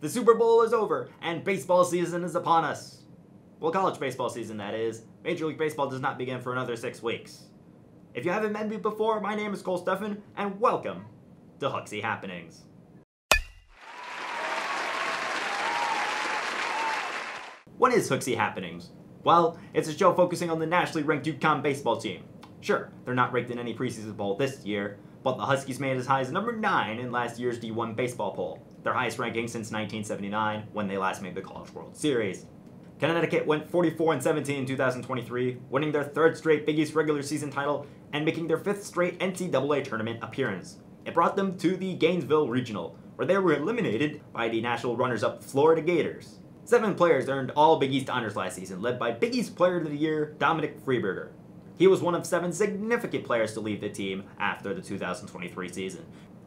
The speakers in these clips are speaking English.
The Super Bowl is over, and baseball season is upon us. Well, college baseball season, that is. Major League Baseball does not begin for another 6 weeks. If you haven't met me before, my name is Cole Steffen, and welcome to Huxie Happenings. What is Huxie Happenings? Well, it's a show focusing on the nationally ranked UConn baseball team. Sure, they're not ranked in any preseason poll this year, but the Huskies made it as high as number 9 in last year's D1 baseball poll, their highest ranking since 1979, when they last made the College World Series. Connecticut went 44-17 in 2023, winning their 3rd straight Big East regular season title and making their 5th straight NCAA Tournament appearance. It brought them to the Gainesville Regional, where they were eliminated by the national runners-up Florida Gators. 7 players earned all Big East honors last season, led by Big East Player of the Year Dominic Freeberger. He was one of 7 significant players to leave the team after the 2023 season.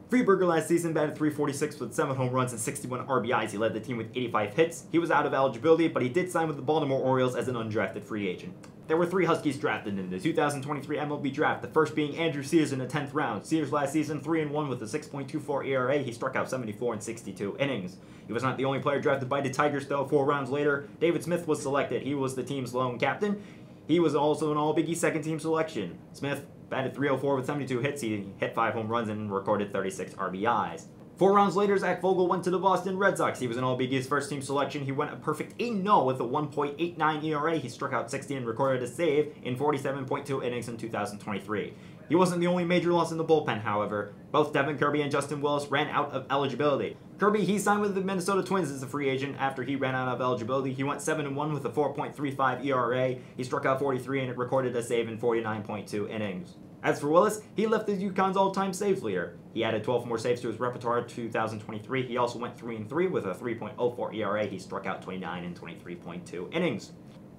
Freeberger last season batted .346 with 7 home runs and 61 RBIs. He led the team with 85 hits. He was out of eligibility, but he did sign with the Baltimore Orioles as an undrafted free agent. There were 3 Huskies drafted in the 2023 MLB draft, the first being Andrew Sears in the 10th round. Sears last season 3-1 with a 6.24 ERA. He struck out 74 in 62 innings. He was not the only player drafted by the Tigers, though. 4 rounds later, David Smith was selected. He was the team's lone captain. He was also an All-Big East second-team selection. Smith batted .304 with 72 hits. He hit 5 home runs and recorded 36 RBIs. 4 rounds later, Zach Vogel went to the Boston Red Sox. He was an All-Big East first-team selection. He went a perfect 8-0 with a 1.89 ERA. He struck out 60 and recorded a save in 47.2 innings in 2023. He wasn't the only major loss in the bullpen, however. Both Devin Kirby and Justin Willis ran out of eligibility. Kirby, he signed with the Minnesota Twins as a free agent after he ran out of eligibility. He went 7-1 with a 4.35 ERA. He struck out 43 and recorded a save in 49.2 innings. As for Willis, he lifted UConn's all-time saves leader. He added 12 more saves to his repertoire in 2023. He also went 3-3 with a 3.04 ERA. He struck out 29 in 23.2 innings.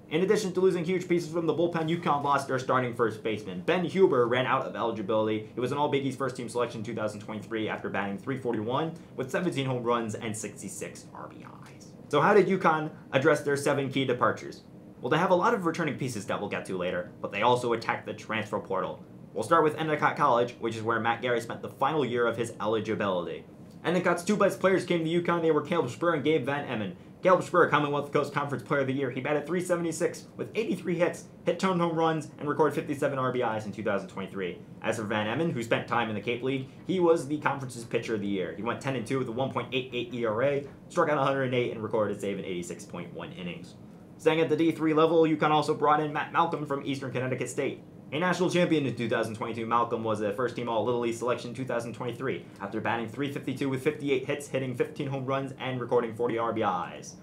In addition to losing huge pieces from the bullpen, UConn lost their starting first baseman. Ben Huber ran out of eligibility. He was an All-Big East first-team selection in 2023 after batting .341 with 17 home runs and 66 RBIs. So how did UConn address their 7 key departures? Well, they have a lot of returning pieces that we'll get to later, but they also attacked the transfer portal. We'll start with Endicott College, which is where Matt Gary spent the final year of his eligibility. Endicott's 2 best players came to UConn. They were Caleb Spur and Gabe Van Emmen. Caleb Spur, Commonwealth Coast Conference Player of the Year. He batted .376 with 83 hits, hit 10 home runs, and recorded 57 RBIs in 2023. As for Van Emmen, who spent time in the Cape League, he was the conference's Pitcher of the Year. He went 10-2 with a 1.88 ERA, struck out 108, and recorded a save in 86.1 innings. Staying at the D3 level, UConn also brought in Matt Malcolm from Eastern Connecticut State. A national champion in 2022, Malcolm was a first-team All-Little East selection in 2023, after batting .352 with 58 hits, hitting 15 home runs, and recording 40 RBIs.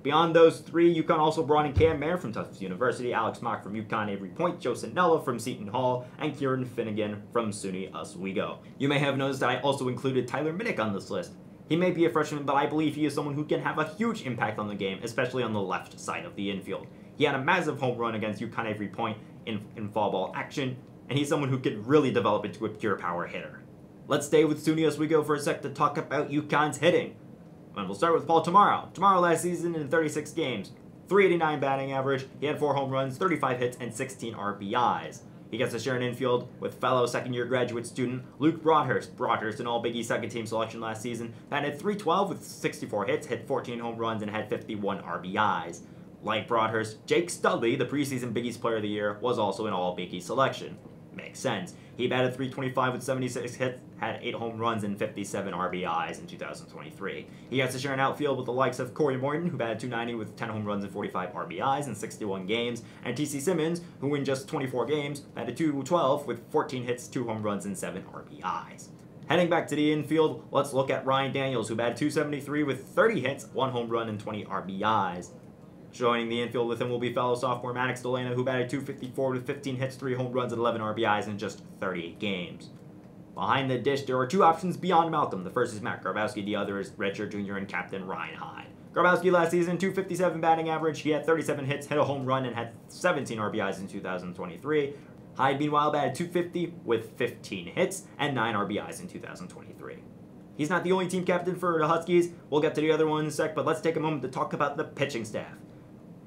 Beyond those 3, UConn also brought in Cam Mayer from Tufts University, Alex Mock from UConn Avery Point, Joe Sanella from Seton Hall, and Kieran Finnegan from SUNY Oswego. You may have noticed that I also included Tyler Minnick on this list. He may be a freshman, but I believe he is someone who can have a huge impact on the game, especially on the left side of the infield. He had a massive home run against UConn Avery Point in fall ball action, and he's someone who could really develop into a pure power hitter. Let's stay with SUNY Oswego for a sec to talk about UConn's hitting. And we'll start with Paul Tomorrow. Tomorrow last season in 36 games, .389 batting average, he had 4 home runs, 35 hits, and 16 RBIs. He gets to share an infield with fellow second-year graduate student Luke Broadhurst. Broadhurst, an All-Big East second-team selection last season, batted .312 with 64 hits, hit 14 home runs, and had 51 RBIs. Like Broadhurst, Jake Studley, the preseason Big East Player of the Year, was also an All-Big East selection. Makes sense. He batted .325 with 76 hits, had 8 home runs and 57 RBIs in 2023. He gets to share an outfield with the likes of Corey Morton, who batted .290 with 10 home runs and 45 RBIs in 61 games, and T.C. Simmons, who in just 24 games batted .212 with 14 hits, 2 home runs, and 7 RBIs. Heading back to the infield, let's look at Ryan Daniels, who batted .273 with 30 hits, 1 home run, and 20 RBIs. Joining the infield with him will be fellow sophomore Maddox Delana, who batted .254 with 15 hits, 3 home runs, and 11 RBIs in just 38 games. Behind the dish, there are 2 options beyond Malcolm. The first is Matt Grabowski, the other is redshirt junior and captain Ryan Hyde. Grabowski last season, .257 batting average. He had 37 hits, hit a home run, and had 17 RBIs in 2023. Hyde, meanwhile, batted .250 with 15 hits and 9 RBIs in 2023. He's not the only team captain for the Huskies. We'll get to the other one in a sec, but let's take a moment to talk about the pitching staff.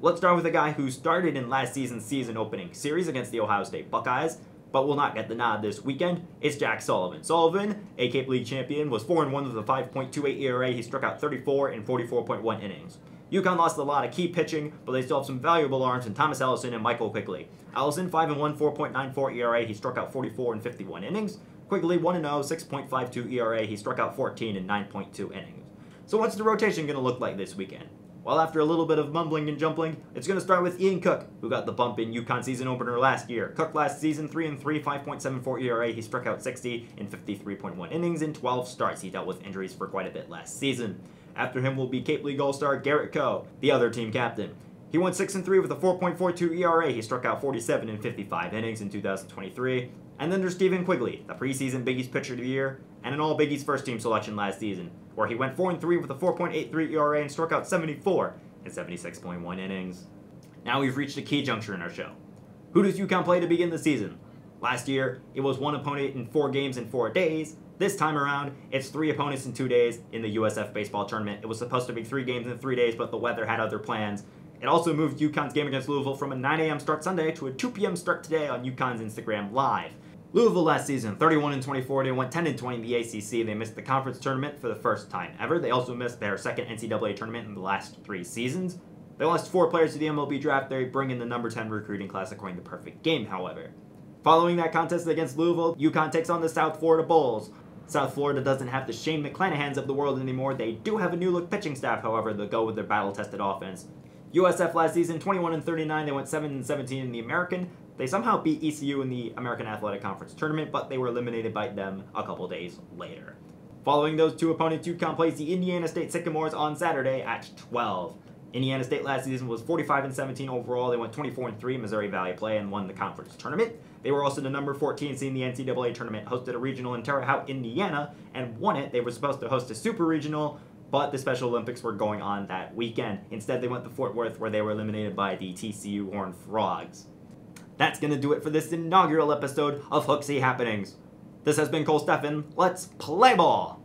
Let's start with a guy who started in last season's season opening series against the Ohio State Buckeyes. but will not get the nod this weekend. It's Jack Sullivan. Sullivan, a Cape League champion, was 4-1 with a 5.28 ERA. He struck out 34 in 44.1 innings. UConn lost a lot of key pitching, but they still have some valuable arms in Thomas Ellison and Michael Quigley. Ellison, 5-1, 4.94 ERA. He struck out 44 in 51 innings. Quigley, 1-0, 6.52 ERA. He struck out 14 in 9.2 innings. So what's the rotation going to look like this weekend? Well, after a little bit of mumbling and jumbling, it's going to start with Ian Cook, who got the bump in UConn season opener last year. Cook last season, 3-3, 5.74 ERA. He struck out 60 in 53.1 innings in 12 starts. He dealt with injuries for quite a bit last season. After him will be Cape League All-Star Garrett Coe, the other team captain. He went 6-3 with a 4.42 ERA. He struck out 47 in 55 innings in 2023. And then there's Stephen Quigley, the preseason Big East Pitcher of the Year, and an All-Big East first-team selection last season, where he went 4-3 with a 4.83 ERA and struck out 74 in 76.1 innings. Now we've reached a key juncture in our show. Who does UConn play to begin the season? Last year, it was one opponent in 4 games in 4 days. This time around, it's 3 opponents in 2 days in the USF Baseball Tournament. It was supposed to be 3 games in 3 days, but the weather had other plans. It also moved UConn's game against Louisville from a 9 a.m. start Sunday to a 2 p.m. start today on UConn's Instagram Live. Louisville last season, 31-24, they went 10-20 in the ACC. They missed the conference tournament for the first time ever. They also missed their second NCAA tournament in the last 3 seasons. They lost 4 players to the MLB draft. They bring in the number 10 recruiting class according to Perfect Game, however. Following that contest against Louisville, UConn takes on the South Florida Bulls. South Florida doesn't have the Shane McClanahans of the world anymore. They do have a new-look pitching staff, however, that go with their battle-tested offense. USF last season, 21-39, they went 7-17 in the American. They somehow beat ECU in the American Athletic Conference Tournament, but they were eliminated by them a couple days later. Following those 2 opponents, UConn plays the Indiana State Sycamores on Saturday at 12. Indiana State last season was 45-17 overall. They went 24-3 Missouri Valley play and won the conference tournament. They were also the number 14 seed in the NCAA tournament, hosted a regional in Terre Haute, Indiana, and won it. They were supposed to host a super regional, but the Special Olympics were going on that weekend. Instead, they went to Fort Worth, where they were eliminated by the TCU Horned Frogs. That's going to do it for this inaugural episode of Hooksy Happenings. This has been Cole Steffen. Let's play ball!